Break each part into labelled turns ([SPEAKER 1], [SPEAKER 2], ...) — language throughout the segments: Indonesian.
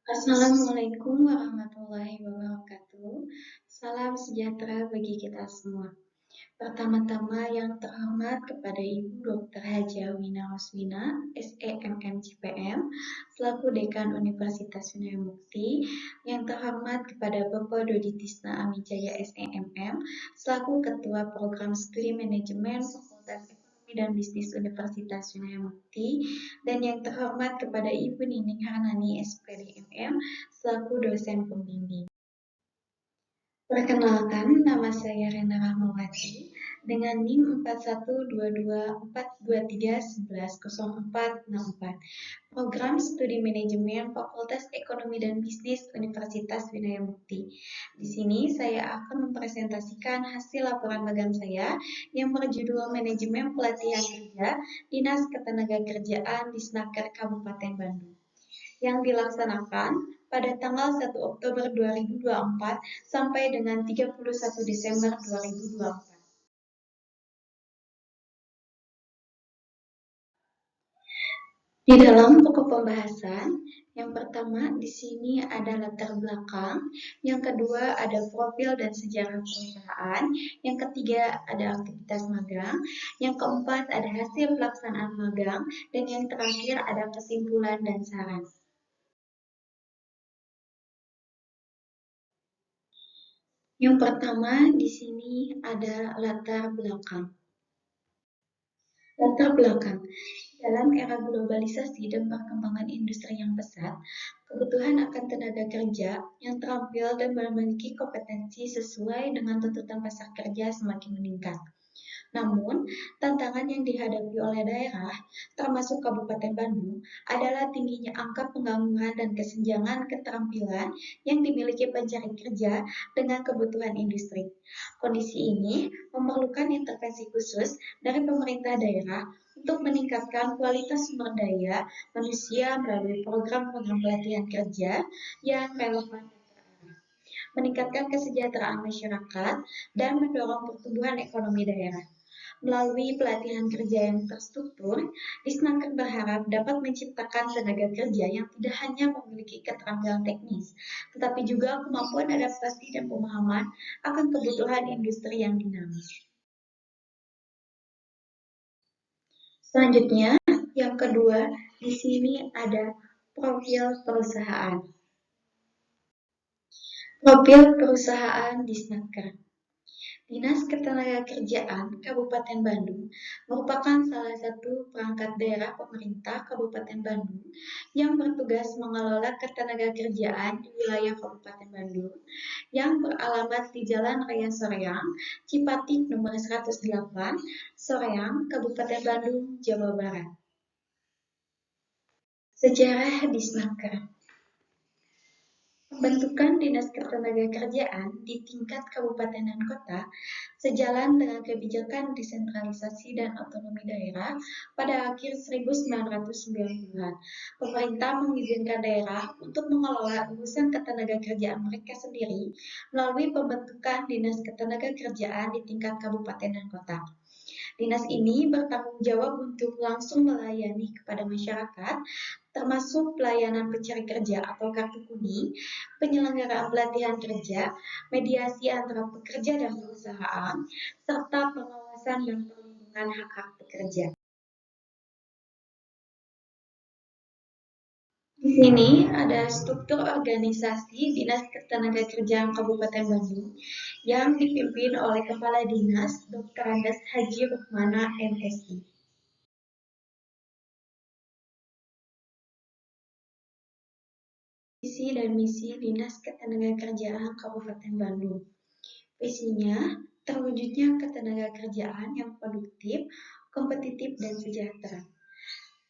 [SPEAKER 1] Assalamualaikum warahmatullahi wabarakatuh. Salam sejahtera bagi kita semua. Pertama-tama yang terhormat kepada Ibu Dr. Haja Wina Rosmina, SEMM CPM, selaku Dekan Universitas Winaya Mukti. Yang terhormat kepada Bapak Dodi Tisna Amijaya SEMM, selaku Ketua Program Studi Manajemen Fakultas Ekonomi dan Bisnis Universitas Winaya Mukti. Dan yang terhormat kepada Ibu Nining Harnani SPDMM, selaku dosen pembimbing. Perkenalkan, nama saya Rena Rahmawati dengan NIM 41224231100464, Program Studi Manajemen Fakultas Ekonomi dan Bisnis Universitas Winaya Mukti. Di sini saya akan mempresentasikan hasil laporan magang saya yang berjudul Manajemen Pelatihan Kerja Dinas Ketenagakerjaan Disnaker Kabupaten Bandung, yang dilaksanakan pada tanggal 1 Oktober 2024 sampai dengan 31 Desember 2024. Di dalam pokok pembahasan, yang pertama di sini ada latar belakang, yang kedua ada profil dan sejarah perusahaan, yang ketiga ada aktivitas magang, yang keempat ada hasil pelaksanaan magang, dan yang terakhir ada kesimpulan dan saran. Yang pertama di sini ada latar belakang. Latar belakang. Dalam era globalisasi dan perkembangan industri yang pesat, kebutuhan akan tenaga kerja yang terampil dan memiliki kompetensi sesuai dengan tuntutan pasar kerja semakin meningkat. Namun, tantangan yang dihadapi oleh daerah, termasuk Kabupaten Bandung, adalah tingginya angka pengangguran dan kesenjangan keterampilan yang dimiliki pencari kerja dengan kebutuhan industri. Kondisi ini memerlukan intervensi khusus dari pemerintah daerah untuk meningkatkan kualitas sumber daya manusia melalui program-program pelatihan kerja yang relevan, meningkatkan kesejahteraan masyarakat, dan mendorong pertumbuhan ekonomi daerah. Melalui pelatihan kerja yang terstruktur, Disnaker berharap dapat menciptakan tenaga kerja yang tidak hanya memiliki keterampilan teknis, tetapi juga kemampuan adaptasi dan pemahaman akan kebutuhan industri yang dinamis. Selanjutnya, yang kedua, di sini ada profil perusahaan. Profil perusahaan Disnaker. Dinas Ketenagakerjaan Kabupaten Bandung merupakan salah satu perangkat daerah pemerintah Kabupaten Bandung yang bertugas mengelola ketenagakerjaan di wilayah Kabupaten Bandung yang beralamat di Jalan Raya Soreang, Cipatik nomor 108, Soreang, Kabupaten Bandung, Jawa Barat. Sejarah Disnaker. Pembentukan Dinas Ketenagakerjaan di tingkat kabupaten dan kota sejalan dengan kebijakan desentralisasi dan otonomi daerah pada akhir 1990-an. Pemerintah mengizinkan daerah untuk mengelola urusan ketenagakerjaan mereka sendiri melalui pembentukan Dinas Ketenagakerjaan di tingkat kabupaten dan kota. Dinas ini bertanggung jawab untuk langsung melayani kepada masyarakat, termasuk pelayanan pencari kerja atau kartu kuning, penyelenggaraan pelatihan kerja, mediasi antara pekerja dan perusahaan, serta pengawasan dan perlindungan hak-hak pekerja. Di sini ada struktur organisasi Dinas Ketenagakerjaan Kabupaten Bandung yang dipimpin oleh Kepala Dinas Dr. Andes Haji Rukmana MSI. Visi dan misi Dinas Ketenagakerjaan Kabupaten Bandung. Visinya, terwujudnya ketenagakerjaan yang produktif, kompetitif, dan sejahtera.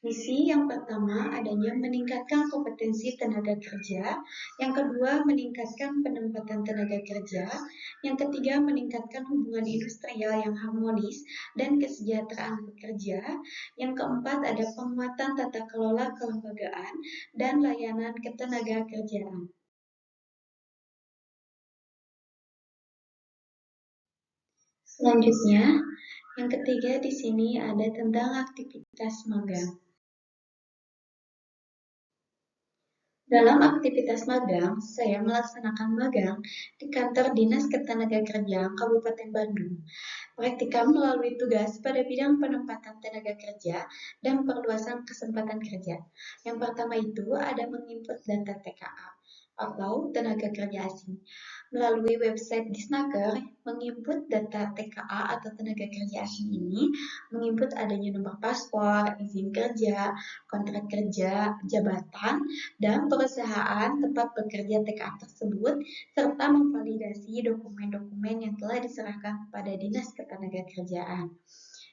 [SPEAKER 1] Misi yang pertama adanya meningkatkan kompetensi tenaga kerja, yang kedua meningkatkan penempatan tenaga kerja, yang ketiga meningkatkan hubungan industrial yang harmonis dan kesejahteraan pekerja, yang keempat ada penguatan tata kelola kelembagaan dan layanan ketenaga kerjaan. Selanjutnya, yang ketiga di sini ada tentang aktivitas magang. Dalam aktivitas magang, saya melaksanakan magang di kantor Dinas Ketenagakerjaan Kabupaten Bandung. Praktikam melalui tugas pada bidang penempatan tenaga kerja dan perluasan kesempatan kerja. Yang pertama itu ada menginput data TKA atau tenaga kerja asing. Melalui website Disnaker, menginput data TKA atau tenaga kerja asing ini, menginput adanya nomor paspor, izin kerja, kontrak kerja, jabatan, dan perusahaan tempat bekerja TKA tersebut, serta memvalidasi dokumen-dokumen yang telah diserahkan kepada Dinas Ketenagakerjaan.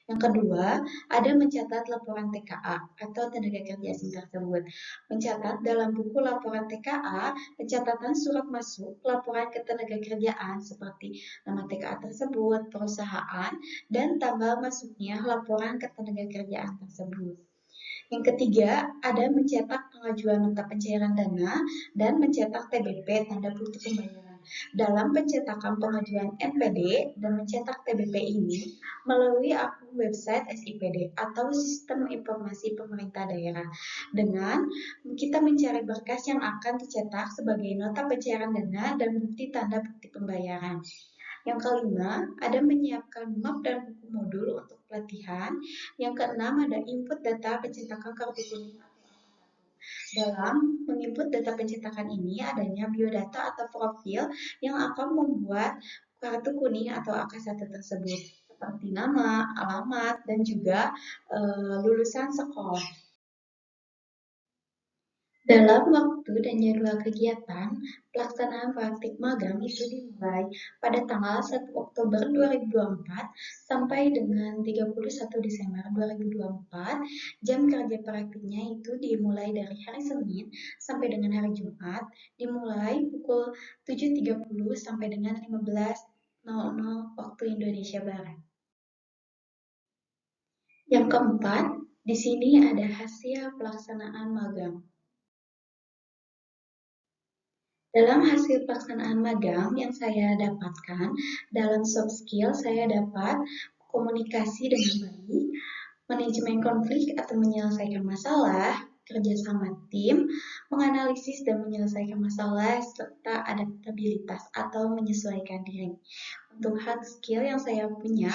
[SPEAKER 1] Yang kedua, ada mencatat laporan TKA atau tenaga kerja asing tersebut. Mencatat dalam buku laporan TKA, pencatatan surat masuk laporan ketenagakerjaan seperti nama TKA tersebut, perusahaan, dan tanggal masuknya laporan ketenagakerjaan tersebut. Yang ketiga, ada mencetak pengajuan nota pencairan dana dan mencetak TBP tanda bukti pembayaran. Dalam pencetakan pengajuan NPD dan mencetak TBP ini melalui akun website SIPD atau Sistem Informasi Pemerintah Daerah. Dengan kita mencari berkas yang akan dicetak sebagai nota pencairan dana dan bukti tanda bukti pembayaran. Yang kelima, ada menyiapkan map dan buku modul untuk pelatihan. Yang keenam, ada input data pencetakan kartu kuning. Dalam menginput data pencetakan ini, adanya biodata atau profil yang akan membuat kartu kuning atau AK1 tersebut, seperti nama, alamat, dan juga lulusan sekolah. Dalam waktu dan jadwal kegiatan, pelaksanaan praktik magang itu dimulai pada tanggal 1 Oktober 2024 sampai dengan 31 Desember 2024. Jam kerja praktiknya itu dimulai dari hari Senin sampai dengan hari Jumat, dimulai pukul 7.30 sampai dengan 15.00 waktu Indonesia Barat. Yang keempat, di sini ada hasil pelaksanaan magang. Dalam hasil pelaksanaan magang yang saya dapatkan, dalam soft skill saya dapat komunikasi dengan baik, manajemen konflik atau menyelesaikan masalah, kerjasama tim, menganalisis dan menyelesaikan masalah, serta adaptabilitas atau menyesuaikan diri. Untuk hard skill yang saya punya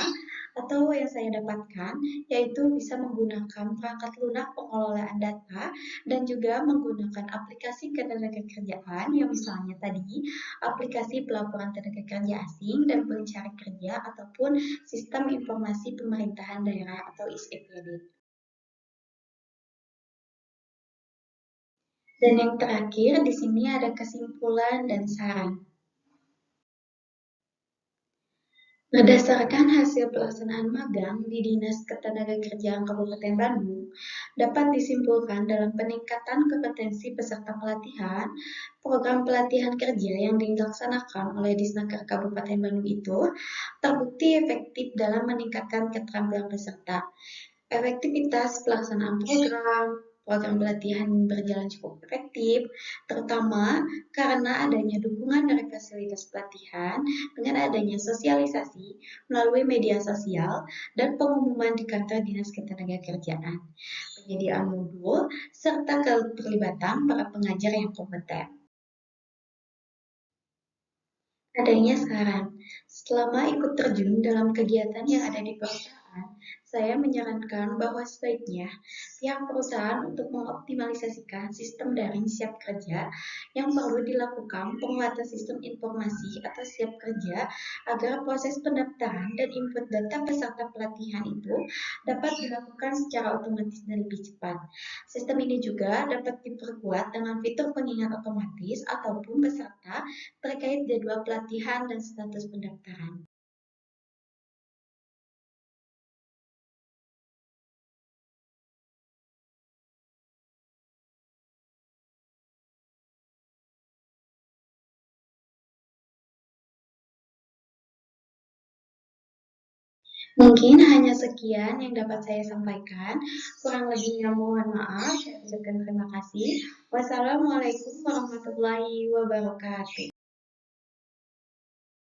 [SPEAKER 1] atau yang saya dapatkan, yaitu bisa menggunakan perangkat lunak pengelolaan data dan juga menggunakan aplikasi ketenagakerjaan yang misalnya tadi aplikasi pelaporan tenaga kerja asing dan pencari kerja ataupun sistem informasi pemerintahan daerah atau SIPD. Dan yang terakhir di sini ada kesimpulan dan saran. Berdasarkan hasil pelaksanaan magang di Dinas Ketenagakerjaan Kabupaten Bandung, dapat disimpulkan dalam peningkatan kompetensi peserta pelatihan, program pelatihan kerja yang dilaksanakan oleh Disnaker Kabupaten Bandung itu terbukti efektif dalam meningkatkan keterampilan peserta. Efektivitas pelaksanaan program pelatihan berjalan cukup efektif, terutama karena adanya dukungan dari fasilitas pelatihan dengan adanya sosialisasi melalui media sosial dan pengumuman di kantor Dinas Ketenagakerjaan, penyediaan modul, serta keterlibatan para pengajar yang kompeten. Adanya saran, selama ikut terjun dalam kegiatan yang ada di perusahaan, saya menyarankan bahwa sebaiknya pihak perusahaan untuk mengoptimalisasikan sistem daring siap kerja yang perlu dilakukan penguatan sistem informasi atau siap kerja agar proses pendaftaran dan input data peserta pelatihan itu dapat dilakukan secara otomatis dan lebih cepat. Sistem ini juga dapat diperkuat dengan fitur pengingat otomatis ataupun peserta terkait jadwal pelatihan dan status pendaftaran. Mungkin hanya sekian yang dapat saya sampaikan. Kurang lebihnya mohon maaf. Saya ucapkan terima kasih. Wassalamualaikum warahmatullahi wabarakatuh.